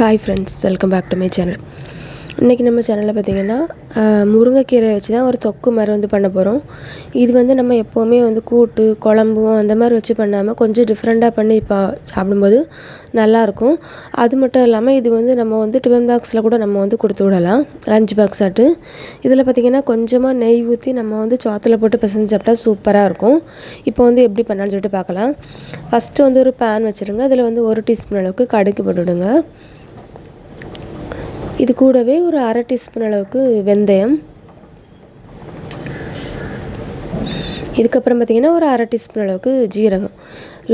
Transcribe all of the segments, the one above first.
Hi friends, welcome back to my channel. இன்றைக்கி நம்ம சேனலில் பார்த்திங்கன்னா முருங்கைக்கீரை வச்சு தான் ஒரு தொக்கு மாதிரி பண்ண போகிறோம். இது நம்ம எப்போவுமே கூட்டு குழம்பும் அந்த மாதிரி வச்சு பண்ணாமல் கொஞ்சம் டிஃப்ரெண்ட்டாக பண்ணி இப்போ சாப்பிடும்போது நல்லாயிருக்கும். அது மட்டும் இல்லாமல் இது நம்ம டிஃபன் பாக்ஸில் கூட நம்ம கொடுத்து விடலாம், லஞ்ச் பாக்ஸ் ஆட்டு. இதில் பார்த்திங்கன்னா கொஞ்சமாக நெய் ஊற்றி நம்ம சோத்தில் போட்டு பிசைஞ்சு சாப்பிட்டா சூப்பராக இருக்கும். இப்போ எப்படி பண்ணலான்னு சொல்லிட்டு பார்க்கலாம். ஃபஸ்ட்டு ஒரு பேன் வச்சுருங்க. அதில் 1 டீஸ்பூன் அளவுக்கு கடுகு போட்டுவிடுங்க. இது கூடவே ஒரு 1/2 டீஸ்பூன் அளவுக்கு வெந்தயம், இதுக்கப்புறம் பார்த்திங்கன்னா ஒரு 1/2 டீஸ்பூன் அளவுக்கு ஜீரகம்.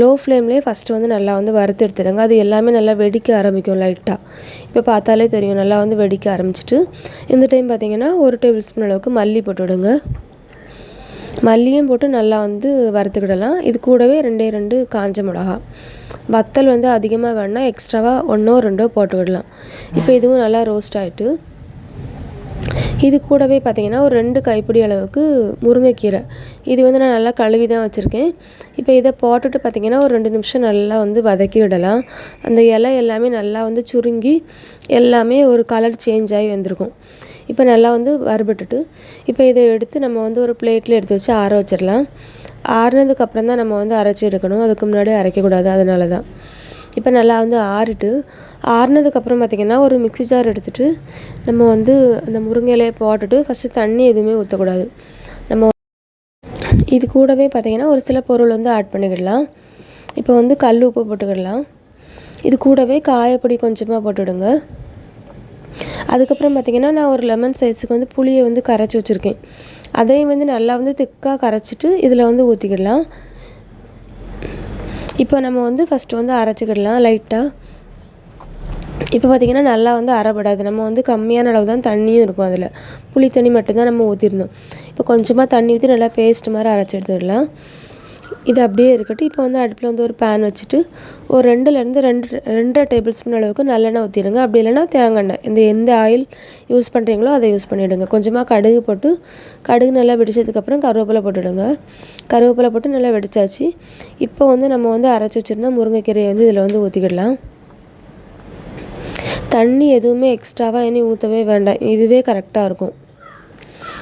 லோ ஃப்ளேம்லேயே ஃபஸ்ட்டு நல்லா வறுத்து எடுத்துடுங்க. அது எல்லாமே நல்லா வெடிக்க ஆரம்பிக்கும் லைட்டாக. இப்போ பார்த்தாலே தெரியும் நல்லா வெடிக்க ஆரம்பிச்சிட்டு. இந்த டைம் பார்த்திங்கன்னா 1 டேபிள் ஸ்பூன் அளவுக்கு மல்லி போட்டுவிடுங்க. மல்லியும் போட்டு நல்லா வறுத்துக்கிடலாம். இது கூடவே 2 காஞ்ச மிளகா. வத்தல் அதிகமாக வேணால் எக்ஸ்ட்ராவாக 1 2 போட்டுக்கிடலாம். இப்போ இதுவும் நல்லா ரோஸ்ட் ஆகிட்டு, இது கூடவே பார்த்திங்கன்னா ஒரு 2 கைப்பிடி அளவுக்கு முருங்கைக்கீரை. இது நான் நல்லா கழுவி தான் வச்சுருக்கேன். இப்போ இதை போட்டுட்டு பார்த்திங்கன்னா ஒரு 2 நிமிஷம் நல்லா வதக்கி விடலாம். அந்த இலை எல்லாமே நல்லா சுருங்கி எல்லாமே ஒரு கலர் சேஞ்ச் ஆகி வந்திருக்கும். இப்போ நல்லா வறுபட்டுட்டு, இப்போ இதை எடுத்து நம்ம ஒரு பிளேட்டில் எடுத்து வச்சு ஆற வச்சிடலாம். ஆறுனதுக்கப்புறம் தான் நம்ம அரைச்சி எடுக்கணும். அதுக்கு முன்னாடி அரைக்கக்கூடாது, அதனால தான். இப்போ நல்லா ஆறிட்டு, ஆறுனதுக்கப்புறம் பார்த்திங்கன்னா ஒரு மிக்ஸி ஜார் எடுத்துகிட்டு நம்ம அந்த முருங்கை இலையை போட்டுட்டு ஃபஸ்ட்டு தண்ணி எதுவுமே ஊற்றக்கூடாது. நம்ம இது கூடவே பார்த்திங்கன்னா ஒரு சில பொருள் ஆட் பண்ணிக்கிடலாம். இப்போ கல் உப்பு போட்டுக்கிடலாம். இது கூடவே காயப்பொடி கொஞ்சமாக போட்டுவிடுங்க. அதுக்கப்புறம் பார்த்திங்கன்னா நான் ஒரு லெமன் சைஸுக்கு புளியை கரைச்சி வச்சுருக்கேன். அதையும் நல்லா திக்காக கரைச்சிட்டு இதில் ஊற்றிக்கிடலாம். இப்போ நம்ம ஃபஸ்ட்டு அரைச்சிக்கிடலாம் லைட்டாக. இப்போ பார்த்திங்கன்னா நல்லா அரைப்படாது. நம்ம கம்மியான அளவு தான் தண்ணியும் இருக்கும். அதில் புளி தண்ணி மட்டும்தான் நம்ம ஊற்றிருந்தோம். இப்போ கொஞ்சமாக தண்ணி ஊற்றி நல்லா பேஸ்ட் மாதிரி அரைச்சி எடுத்துக்கிடலாம். இது அப்படியே இருக்கட்டும். இப்போ அடுப்பில் ஒரு பேன் வச்சுட்டு ஒரு 2லேருந்து 2.5 டேபிள் ஸ்பூன் அளவுக்கு நல்லெண்ணெய் ஊற்றிடுங்க. அப்படி இல்லைனா தேங்காய் எண்ணெய், எந்த ஆயில் யூஸ் பண்ணுறீங்களோ அதை யூஸ் பண்ணிவிடுங்க. கொஞ்சமாக கடுகு போட்டு, கடுகு நல்லா வெடிச்சதுக்கப்புறம் கருவேப்பிலை போட்டுவிடுங்க. கருவேப்பிலை போட்டு நல்லா வெடிச்சாச்சு. இப்போ நம்ம அரைச்சி வச்சுருந்தா முருங்கைக்கீரையை இதில் ஊற்றிக்கிடலாம். தண்ணி எதுவுமே எக்ஸ்ட்ராவாக இனி ஊற்றவே வேண்டாம், இதுவே கரெக்டாக இருக்கும்.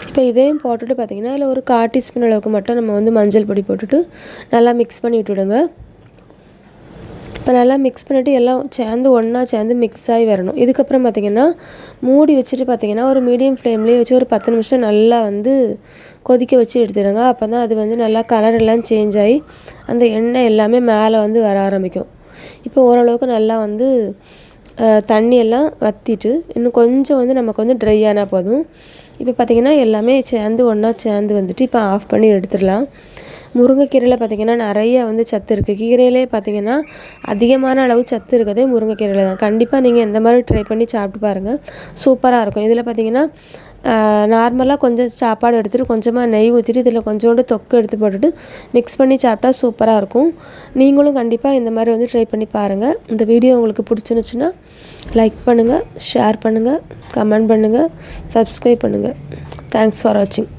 இப்போ இதையும் போட்டுட்டு பார்த்திங்கன்னா அதில் ஒரு 1/4 டீஸ்பூன் அளவுக்கு மட்டும் நம்ம மஞ்சள் பொடி போட்டுட்டு நல்லா மிக்ஸ் பண்ணி விட்டுவிடுங்க. இப்போ நல்லா மிக்ஸ் பண்ணிவிட்டு எல்லாம் ஒன்றா சேர்ந்து மிக்ஸ் ஆகி வரணும். இதுக்கப்புறம் பார்த்திங்கன்னா மூடி வச்சுட்டு பார்த்திங்கன்னா ஒரு மீடியம் ஃப்ளேம்லேயே வச்சு ஒரு 10 நிமிஷம் நல்லா கொதிக்க வச்சு எடுத்துடுங்க. அப்போ தான் அது நல்லா கலர் எல்லாம் சேஞ்ச் ஆகி அந்த எண்ணெய் எல்லாமே மேலே வர ஆரம்பிக்கும். இப்போ ஓரளவுக்கு நல்லா தண்ணியெல்லாம் வற்றிட்டு இன்னும் கொஞ்சம் நமக்கு ட்ரை ஆனால் போதும். இப்போ பார்த்திங்கன்னா எல்லாமே ஒன்றா சேர்ந்து இப்போ ஆஃப் பண்ணி எடுத்துடலாம். முருங்கைக்கீரையில் பார்த்திங்கன்னா நிறைய சத்து இருக்குது. கீரையிலே பார்த்திங்கன்னா அதிகமான அளவு சத்து இருக்கிறதே முருங்கைக்கீரையில் தான். கண்டிப்பாக நீங்கள் இந்த மாதிரி ட்ரை பண்ணி சாப்பிட்டு பாருங்கள், சூப்பராக இருக்கும். இதில் பார்த்திங்கன்னா நார்மலாக கொஞ்சம் சாப்பாடு எடுத்துகிட்டு கொஞ்சமாக நெய் ஊற்றிட்டு இதில் கொஞ்சோண்டு தொக்கு எடுத்து போட்டுட்டு மிக்ஸ் பண்ணி சாப்பிட்டா சூப்பராக இருக்கும். நீங்களும் கண்டிப்பாக இந்த மாதிரி ட்ரை பண்ணி பாருங்கள். இந்த வீடியோ உங்களுக்கு பிடிச்சிருந்துச்சுன்னா லைக் பண்ணுங்கள், ஷேர் பண்ணுங்கள், கமெண்ட் பண்ணுங்கள், சப்ஸ்கிரைப் பண்ணுங்கள். தேங்க்ஸ் ஃபார் வாட்சிங்.